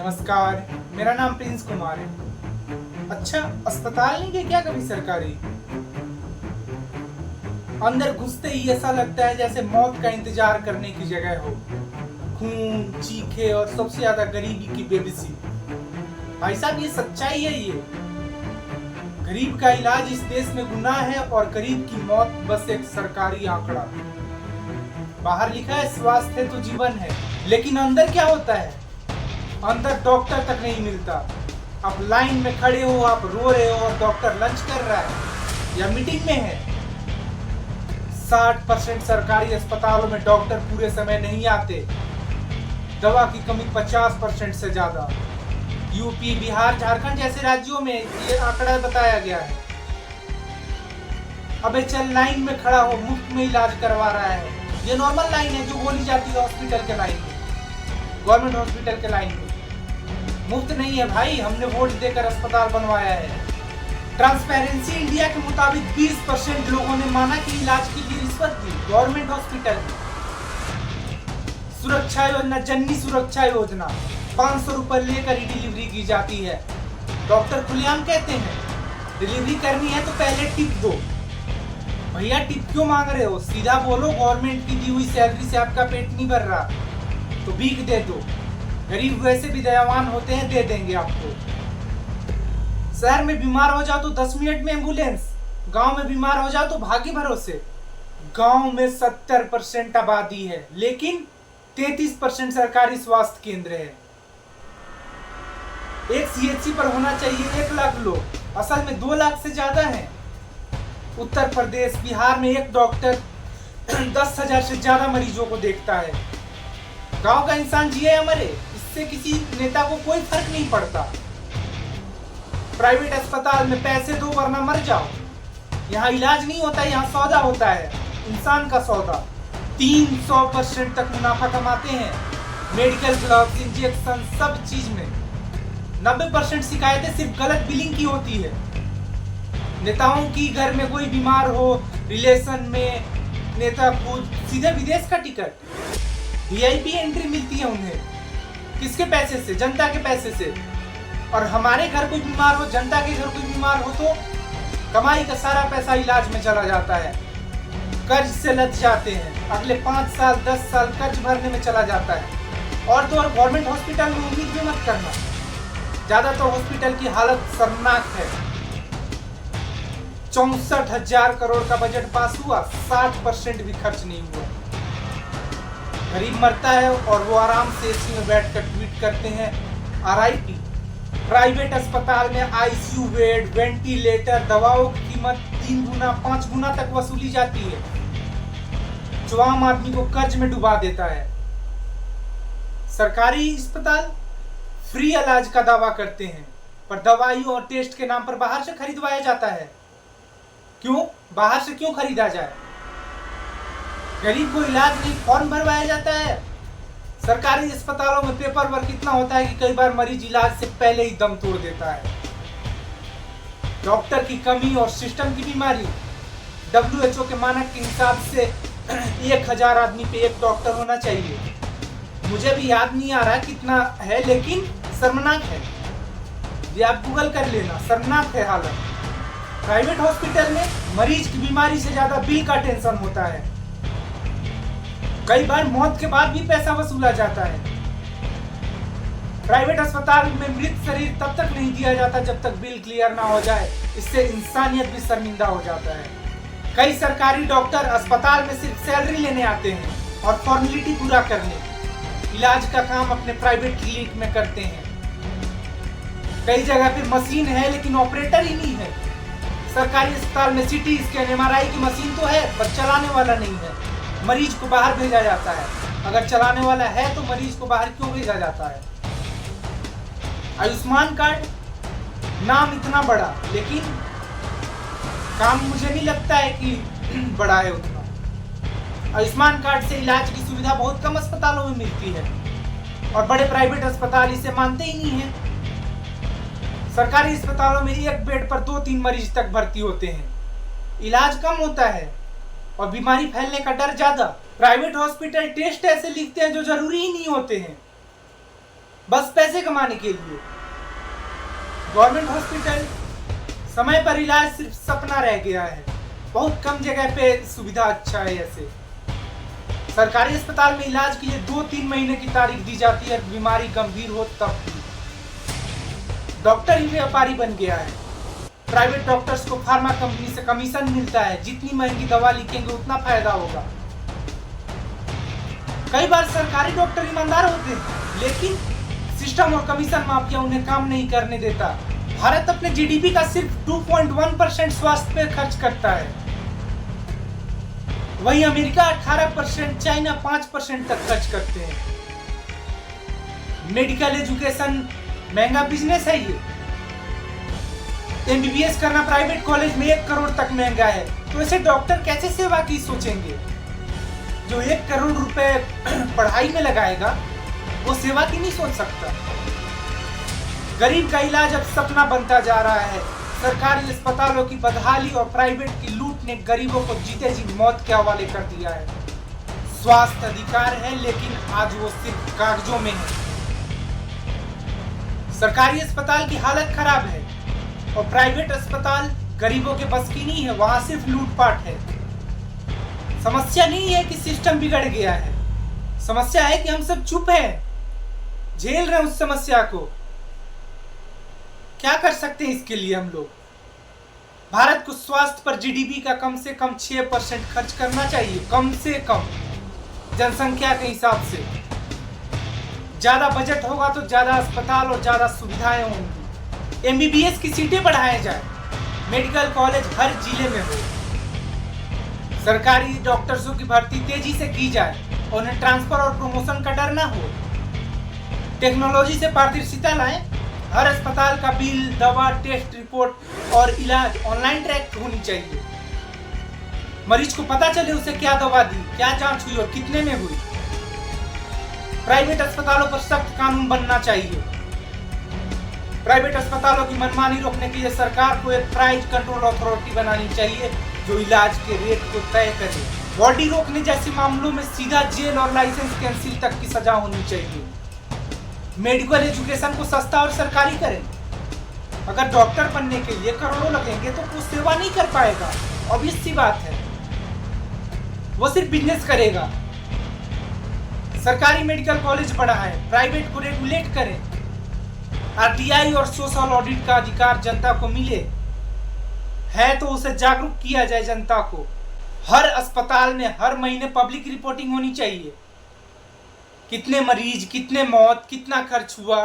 नमस्कार, मेरा नाम प्रिंस कुमार है। अच्छा, अस्पताल नहीं गए क्या कभी सरकारी? अंदर घुसते ही ऐसा लगता है जैसे मौत का इंतजार करने की जगह हो। खून, चीखे और सबसे ज्यादा गरीबी की बेबसी। भाई साहब, ये सच्चाई है। ये गरीब का इलाज इस देश में गुनाह है और गरीब की मौत बस एक सरकारी आंकड़ा। बाहर लिखा है स्वास्थ्य है तो जीवन है, लेकिन अंदर क्या होता है? अंदर डॉक्टर तक नहीं मिलता। आप लाइन में खड़े हो, आप रो रहे हो और डॉक्टर लंच कर रहा है या मीटिंग में है। 60% सरकारी अस्पतालों में डॉक्टर पूरे समय नहीं आते। दवा की कमी 50% से ज्यादा। यूपी, बिहार, झारखंड जैसे राज्यों में ये आंकड़ा बताया गया है। अबे चल, लाइन में खड़ा हो, मुफ्त में इलाज करवा रहा है। ये नॉर्मल लाइन है जो बोली जाती है हॉस्पिटल के लाइन में, गवर्नमेंट हॉस्पिटल के लाइन में। मुफ्त नहीं है भाई, हमने वोट देकर अस्पताल बनवाया है। ट्रांसपेरेंसी इंडिया के मुताबिक 20% लोगों ने माना कि इलाज के लिए रिश्वत दी गवर्नमेंट हॉस्पिटल में। सुरक्षा योजना, जननी सुरक्षा योजना, 500 रुपए लेकर ही डिलीवरी की जाती है। डॉक्टर खुलेआम कहते हैं डिलीवरी करनी है तो पहले टिप दो। भैया, टिप क्यों मांग रहे हो? सीधा बोलो गवर्नमेंट की दी हुई सैलरी से आपका पेट नहीं भर रहा तो भीख दे दो। गरीब वैसे भी दयावान होते हैं, दे देंगे आपको। शहर में बीमार हो जाओ तो 10 मिनट में एम्बुलेंस, गांव में बीमार हो जाओ तो भाग्य भरोसे। गांव में 70% आबादी है, लेकिन 33% सरकारी स्वास्थ्य केंद्र है। एक सीएचसी पर होना चाहिए 1 लाख लोग, असल में 2 लाख से ज्यादा हैं। उत्तर प्रदेश, बिहार में एक डॉक्टर 10,000 से ज्यादा मरीजों को देखता है। गांव का इंसान जिए या मरे, इससे किसी नेता को कोई फर्क नहीं पड़ता। प्राइवेट अस्पताल में पैसे दो वरना मर जाओ। यहाँ इलाज नहीं होता, यहाँ सौदा होता है, इंसान का सौदा। 300% तक मुनाफा कमाते हैं मेडिकल ग्लव्स, इंजेक्शन, सब चीज में। 90% शिकायतें सिर्फ गलत बिलिंग की होती है। नेताओं की घर में कोई बीमार हो, रिलेशन में, नेता खुद सीधे विदेश का टिकट, वीआईपी एंट्री मिलती है उन्हें। किसके पैसे से? जनता के पैसे से। और हमारे घर कोई बीमार हो, जनता के घर कोई बीमार हो तो कमाई का सारा पैसा इलाज में चला जाता है। कर्ज से लद जाते हैं, अगले 5 साल 10 साल कर्ज भरने में चला जाता है। और तो और गवर्नमेंट हॉस्पिटल में उम्मीद भी मत करना, ज्यादातर हॉस्पिटल की हालत शर्मनाक है। 64,000 करोड़ का बजट पास हुआ, 60% भी खर्च नहीं हुआ। गरीब मरता है और वो आराम से एसी में बैठकर ट्वीट करते हैं RIP। प्राइवेट अस्पताल में आईसीयू बेड, वेंटिलेटर, दवाओं की कीमत 3 गुना 5 गुना तक वसूली जाती है, जो आम आदमी को कर्ज में डुबा देता है। सरकारी अस्पताल फ्री इलाज का दावा करते हैं, पर दवाइयों और टेस्ट के नाम पर बाहर से खरीदवाया जाता है। क्यों? बाहर से क्यों खरीदा जाए? गरीब को इलाज नहीं, फॉर्म भरवाया जाता है। सरकारी अस्पतालों में पेपर वर्क इतना होता है कि कई बार मरीज इलाज से पहले ही दम तोड़ देता है। डॉक्टर की कमी और सिस्टम की बीमारी। WHO के मानक के हिसाब से 1000 आदमी पे 1 डॉक्टर होना चाहिए। मुझे भी याद नहीं आ रहा कितना है, लेकिन शर्मनाक है। ये आप गूगल कर लेना, शर्मनाक है हालत। प्राइवेट हॉस्पिटल में मरीज की बीमारी से ज्यादा बिल का टेंशन होता है। कई बार मौत के बाद भी पैसा वसूला जाता है। प्राइवेट अस्पताल में मृत शरीर तब तक नहीं दिया जाता जब तक बिल क्लियर ना हो जाए। इससे इंसानियत भी शर्मिंदा हो जाता है। कई सरकारी डॉक्टर अस्पताल में सिर्फ सैलरी लेने आते हैं और फॉर्मेलिटी पूरा करने, इलाज का काम अपने प्राइवेट क्लिनिक में करते हैं। कई जगह पे मशीन है लेकिन ऑपरेटर ही नहीं है। सरकारी अस्पताल में CT स्कैन, MRI की मशीन तो है पर चलाने वाला नहीं है। मरीज को बाहर भेजा जाता है। अगर चलाने वाला है तो मरीज को बाहर क्यों भेजा जाता है? आयुष्मान कार्ड, नाम इतना बड़ा, लेकिन काम मुझे नहीं लगता है कि बड़ा है उतना। आयुष्मान कार्ड से इलाज की सुविधा बहुत कम अस्पतालों में मिलती है और बड़े प्राइवेट अस्पताल इसे मानते ही नहीं है। सरकारी अस्पतालों में 1 बेड पर 2-3 मरीज तक भर्ती होते हैं। इलाज कम होता है और बीमारी फैलने का डर ज्यादा। प्राइवेट हॉस्पिटल टेस्ट ऐसे लिखते हैं जो जरूरी ही नहीं होते हैं। बस पैसे कमाने के लिए। गवर्नमेंट हॉस्पिटल समय पर इलाज सिर्फ सपना रह गया है। बहुत कम जगह पे सुविधा अच्छा है। ऐसे सरकारी अस्पताल में इलाज के लिए 2-3 महीने की तारीख दी जाती है, बीमारी गंभीर हो तब भी। डॉक्टर ही व्यापारी बन गया है। प्राइवेट डॉक्टर्स को फार्मा कंपनी से कमीशन मिलता है, जितनी महंगी दवा लिखेंगे उतना फायदा होगा। कई बार सरकारी डॉक्टर ईमानदार होते हैं, लेकिन सिस्टम और कमीशन माफिया उन्हें काम नहीं करने देता। भारत अपने जीडीपी का सिर्फ 2.1% स्वास्थ्य पे खर्च करता है, वहीं अमेरिका 18%, चाइना 5% तक खर्च करते हैं। मेडिकल एजुकेशन महंगा बिजनेस है ये। एमबीबीएस करना प्राइवेट कॉलेज में 1 करोड़ तक महंगा है, तो ऐसे डॉक्टर कैसे सेवा की सोचेंगे? जो 1 करोड़ रुपए पढ़ाई में लगाएगा वो सेवा की नहीं सोच सकता। गरीब का इलाज अब सपना बनता जा रहा है। सरकारी अस्पतालों की बदहाली और प्राइवेट की लूट ने गरीबों को जीते जी मौत के हवाले कर दिया है। स्वास्थ्य अधिकार है, लेकिन आज वो सिर्फ कागजों में है। सरकारी अस्पताल की हालत खराब है और प्राइवेट अस्पताल गरीबों के बस की नहीं है, वहां सिर्फ लूटपाट है। समस्या नहीं है कि सिस्टम बिगड़ गया है, समस्या है कि हम सब चुप हैं, झेल रहे हैं उस समस्या को। क्या कर सकते हैं इसके लिए हम लोग? भारत को स्वास्थ्य पर जीडीपी का कम से कम 6% खर्च करना चाहिए, कम से कम जनसंख्या के हिसाब से। ज्यादा बजट होगा तो ज्यादा अस्पताल और ज्यादा सुविधाएं होंगी। एमबीबीएस की सीटें बढ़ाए जाए, मेडिकल कॉलेज हर जिले में हो, सरकारी डॉक्टर्सों की भर्ती तेजी से की जाए, उन्हें ट्रांसफर और प्रमोशन का डर ना हो। टेक्नोलॉजी से पारदर्शिता लाएं, हर अस्पताल का बिल, दवा, टेस्ट रिपोर्ट और इलाज ऑनलाइन ट्रैक होनी चाहिए। मरीज को पता चले उसे क्या दवा दी, क्या जांच हुई और कितने में हुई। प्राइवेट अस्पतालों पर सख्त कानून बनना चाहिए। प्राइवेट अस्पतालों की मनमानी रोकने के लिए सरकार को एक प्राइस कंट्रोल अथॉरिटी बनानी चाहिए, जो इलाज के रेट को तय करे। बॉडी रोकने जैसे मामलों में सीधा जेल और लाइसेंस कैंसिल तक की सजा होनी चाहिए। मेडिकल एजुकेशन को सस्ता और सरकारी करें। अगर डॉक्टर बनने के लिए करोड़ों लगेंगे तो वो सेवा नहीं कर पाएगा, ऑब्वियस सी बात है, वो सिर्फ बिजनेस करेगा। सरकारी मेडिकल कॉलेज बढ़ाएं, प्राइवेट को रेगुलेट करें। आरटीआई और सोशल ऑडिट का अधिकार जनता को मिले, है तो उसे जागरूक किया जाए जनता को। हर अस्पताल में हर महीने पब्लिक रिपोर्टिंग होनी चाहिए, कितने मरीज, कितने मौत, कितना खर्च हुआ।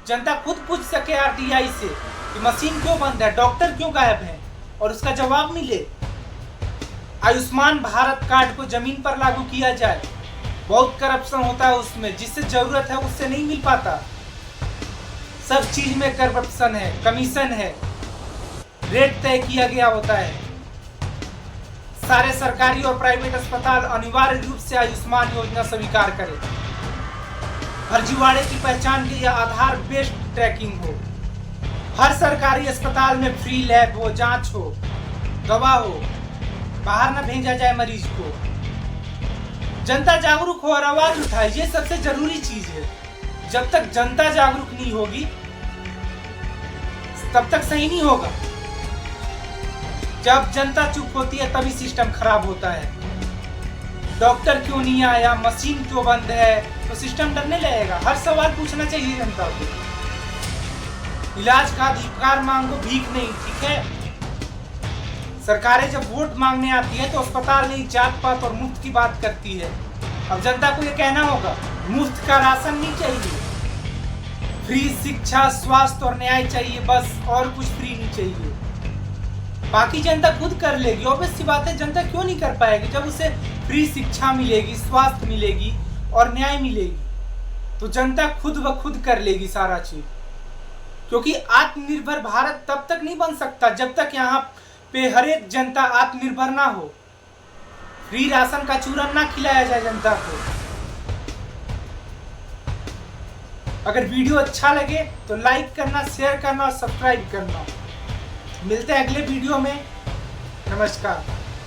जनता खुद पूछ सके आरटीआई से कि मशीन क्यों बंद है, डॉक्टर क्यों गायब है, और उसका जवाब मिले। आयुष्मान भारत कार्ड को जमीन पर लागू किया जाए। बहुत करप्शन होता है उसमें, जिससे जरूरत है उससे नहीं मिल पाता। सब चीज में करप्शन है, कमीशन है, रेट तय किया गया होता है। सारे सरकारी और प्राइवेट अस्पताल अनिवार्य रूप से आयुष्मान योजना स्वीकार करें। फर्जीवाड़े की पहचान के लिए आधार बेस्ड ट्रैकिंग हो। हर सरकारी अस्पताल में फ्री लैब हो, जांच हो, दवा हो, बाहर न भेजा जाए मरीज को। जनता जागरूक हो और आवाज उठाए, ये सबसे जरूरी चीज है। जब तक जनता जागरूक नहीं होगी तब तक सही नहीं होगा। जब जनता चुप होती है तभी सिस्टम खराब होता है। डॉक्टर क्यों नहीं आया, मशीन क्यों बंद है, तो सिस्टम डरने लगेगा। हर सवाल पूछना चाहिए जनता को। इलाज का अधिकार मांगो, भीख नहीं, ठीक है। सरकारें जब वोट मांगने आती है तो अस्पताल नहीं, जात पात और मुफ्त की बात करती है। अब जनता को ये कहना होगा, मुफ्त का राशन नहीं चाहिए, फ्री शिक्षा, स्वास्थ्य और न्याय चाहिए, बस, और कुछ फ्री नहीं चाहिए। बाकी जनता खुद कर लेगी। ऑब्वियस सी बात है, जनता क्यों नहीं कर पाएगी? जब उसे फ्री शिक्षा मिलेगी, स्वास्थ्य मिलेगी और न्याय मिलेगी तो जनता खुद ब खुद कर लेगी सारा चीज। क्योंकि आत्मनिर्भर भारत तब तक नहीं बन सकता जब तक यहाँ पे हर एक जनता आत्मनिर्भर ना हो। फ्री राशन का चूरन ना खिलाया जाए जनता को। अगर वीडियो अच्छा लगे तो लाइक करना, शेयर करना और सब्सक्राइब करना। मिलते हैं अगले वीडियो में। नमस्कार।